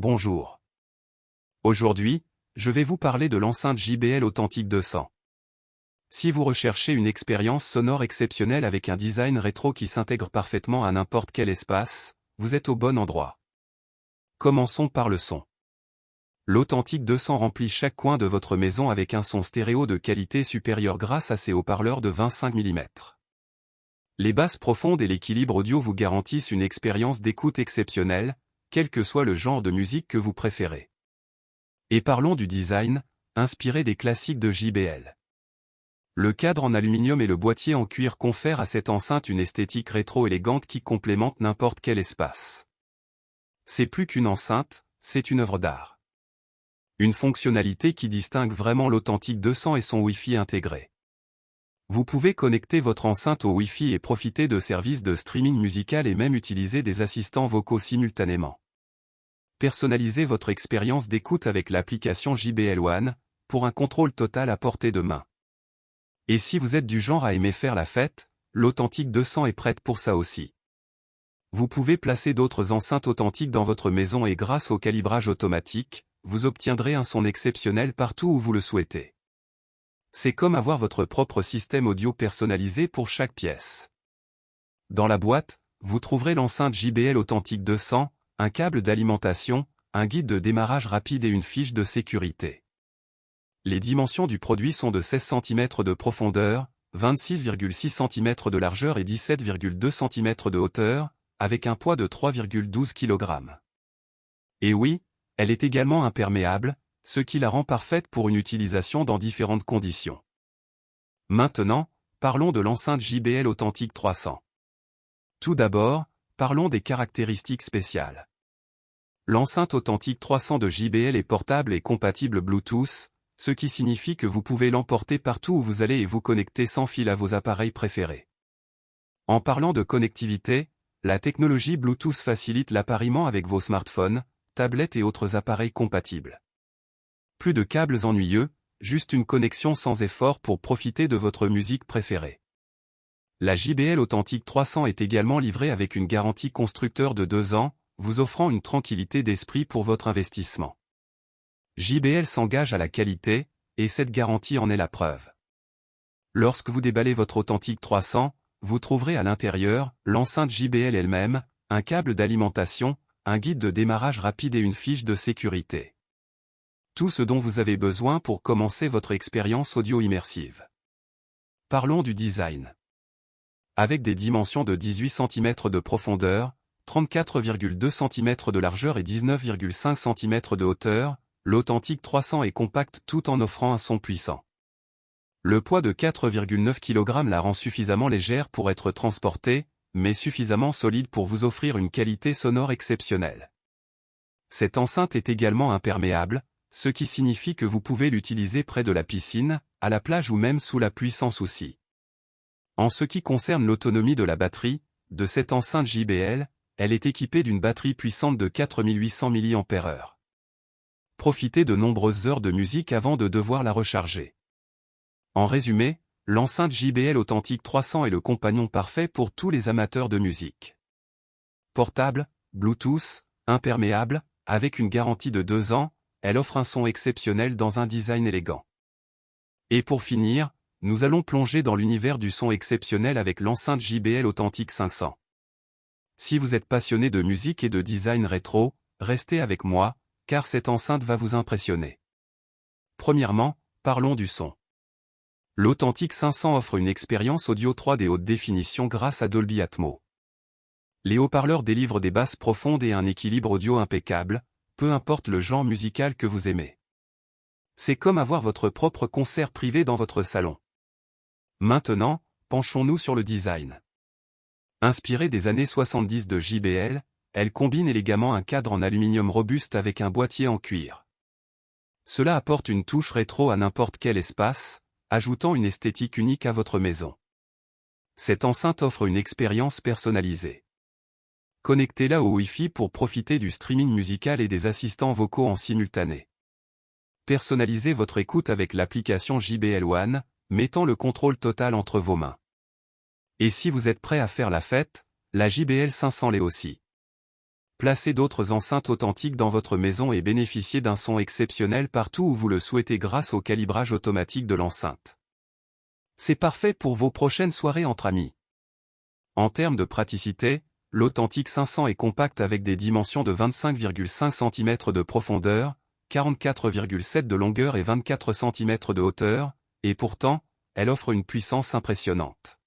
Bonjour. Aujourd'hui, je vais vous parler de l'enceinte JBL Authentic 200. Si vous recherchez une expérience sonore exceptionnelle avec un design rétro qui s'intègre parfaitement à n'importe quel espace, vous êtes au bon endroit. Commençons par le son. L'Authentic 200 remplit chaque coin de votre maison avec un son stéréo de qualité supérieure grâce à ses haut-parleurs de 25 mm. Les basses profondes et l'équilibre audio vous garantissent une expérience d'écoute exceptionnelle, quel que soit le genre de musique que vous préférez. Et parlons du design, inspiré des classiques de JBL. Le cadre en aluminium et le boîtier en cuir confèrent à cette enceinte une esthétique rétro-élégante qui complémente n'importe quel espace. C'est plus qu'une enceinte, c'est une œuvre d'art. Une fonctionnalité qui distingue vraiment l'Authentic 200 et son Wi-Fi intégré. Vous pouvez connecter votre enceinte au Wi-Fi et profiter de services de streaming musical et même utiliser des assistants vocaux simultanément. Personnalisez votre expérience d'écoute avec l'application JBL One, pour un contrôle total à portée de main. Et si vous êtes du genre à aimer faire la fête, l'Authentic 200 est prête pour ça aussi. Vous pouvez placer d'autres enceintes authentiques dans votre maison et grâce au calibrage automatique, vous obtiendrez un son exceptionnel partout où vous le souhaitez. C'est comme avoir votre propre système audio personnalisé pour chaque pièce. Dans la boîte, vous trouverez l'enceinte JBL Authentic 200, un câble d'alimentation, un guide de démarrage rapide et une fiche de sécurité. Les dimensions du produit sont de 16 cm de profondeur, 26,6 cm de largeur et 17,2 cm de hauteur, avec un poids de 3,12 kg. Et oui, elle est également imperméable, ce qui la rend parfaite pour une utilisation dans différentes conditions. Maintenant, parlons de l'enceinte JBL Authentic 300. Tout d'abord, parlons des caractéristiques spéciales. L'enceinte Authentic 300 de JBL est portable et compatible Bluetooth, ce qui signifie que vous pouvez l'emporter partout où vous allez et vous connecter sans fil à vos appareils préférés. En parlant de connectivité, la technologie Bluetooth facilite l'appariement avec vos smartphones, tablettes et autres appareils compatibles. Plus de câbles ennuyeux, juste une connexion sans effort pour profiter de votre musique préférée. La JBL Authentic 300 est également livrée avec une garantie constructeur de 2 ans, vous offrant une tranquillité d'esprit pour votre investissement. JBL s'engage à la qualité, et cette garantie en est la preuve. Lorsque vous déballez votre Authentic 300, vous trouverez à l'intérieur l'enceinte JBL elle-même, un câble d'alimentation, un guide de démarrage rapide et une fiche de sécurité. Tout ce dont vous avez besoin pour commencer votre expérience audio immersive. Parlons du design. Avec des dimensions de 18 cm de profondeur, 34,2 cm de largeur et 19,5 cm de hauteur, l'Authentic 300 est compacte tout en offrant un son puissant. Le poids de 4,9 kg la rend suffisamment légère pour être transportée, mais suffisamment solide pour vous offrir une qualité sonore exceptionnelle. Cette enceinte est également imperméable, ce qui signifie que vous pouvez l'utiliser près de la piscine, à la plage ou même sous la pluie sans souci. En ce qui concerne l'autonomie de la batterie, de cette enceinte JBL, elle est équipée d'une batterie puissante de 4800 mAh. Profitez de nombreuses heures de musique avant de devoir la recharger. En résumé, l'enceinte JBL Authentic 300 est le compagnon parfait pour tous les amateurs de musique. Portable, Bluetooth, imperméable, avec une garantie de 2 ans, elle offre un son exceptionnel dans un design élégant. Et pour finir, nous allons plonger dans l'univers du son exceptionnel avec l'enceinte JBL Authentic 500. Si vous êtes passionné de musique et de design rétro, restez avec moi, car cette enceinte va vous impressionner. Premièrement, parlons du son. L'Authentic 500 offre une expérience audio 3D haute définition grâce à Dolby Atmos. Les haut-parleurs délivrent des basses profondes et un équilibre audio impeccable, peu importe le genre musical que vous aimez. C'est comme avoir votre propre concert privé dans votre salon. Maintenant, penchons-nous sur le design. Inspirée des années 70 de JBL, elle combine élégamment un cadre en aluminium robuste avec un boîtier en cuir. Cela apporte une touche rétro à n'importe quel espace, ajoutant une esthétique unique à votre maison. Cette enceinte offre une expérience personnalisée. Connectez-la au Wi-Fi pour profiter du streaming musical et des assistants vocaux en simultané. Personnalisez votre écoute avec l'application JBL One, mettant le contrôle total entre vos mains. Et si vous êtes prêt à faire la fête, la JBL 500 l'est aussi. placez d'autres enceintes authentiques dans votre maison et bénéficiez d'un son exceptionnel partout où vous le souhaitez grâce au calibrage automatique de l'enceinte. C'est parfait pour vos prochaines soirées entre amis. En termes de praticité, l'Authentic 500 est compacte avec des dimensions de 25,5 cm de profondeur, 44,7 de longueur et 24 cm de hauteur, et pourtant, elle offre une puissance impressionnante.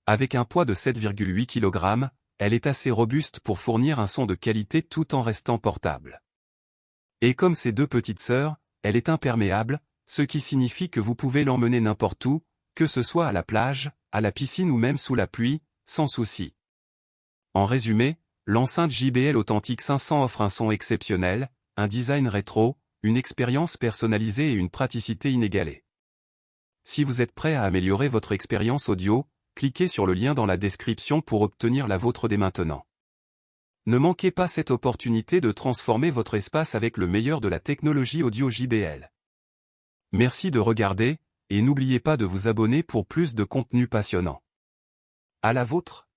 Avec un poids de 7,8 kg, elle est assez robuste pour fournir un son de qualité tout en restant portable. Et comme ses deux petites sœurs, elle est imperméable, ce qui signifie que vous pouvez l'emmener n'importe où, que ce soit à la plage, à la piscine ou même sous la pluie, sans souci. En résumé, l'enceinte JBL Authentic 500 offre un son exceptionnel, un design rétro, une expérience personnalisée et une praticité inégalée. Si vous êtes prêt à améliorer votre expérience audio, cliquez sur le lien dans la description pour obtenir la vôtre dès maintenant. Ne manquez pas cette opportunité de transformer votre espace avec le meilleur de la technologie audio JBL. Merci de regarder, et n'oubliez pas de vous abonner pour plus de contenu passionnant. À la vôtre!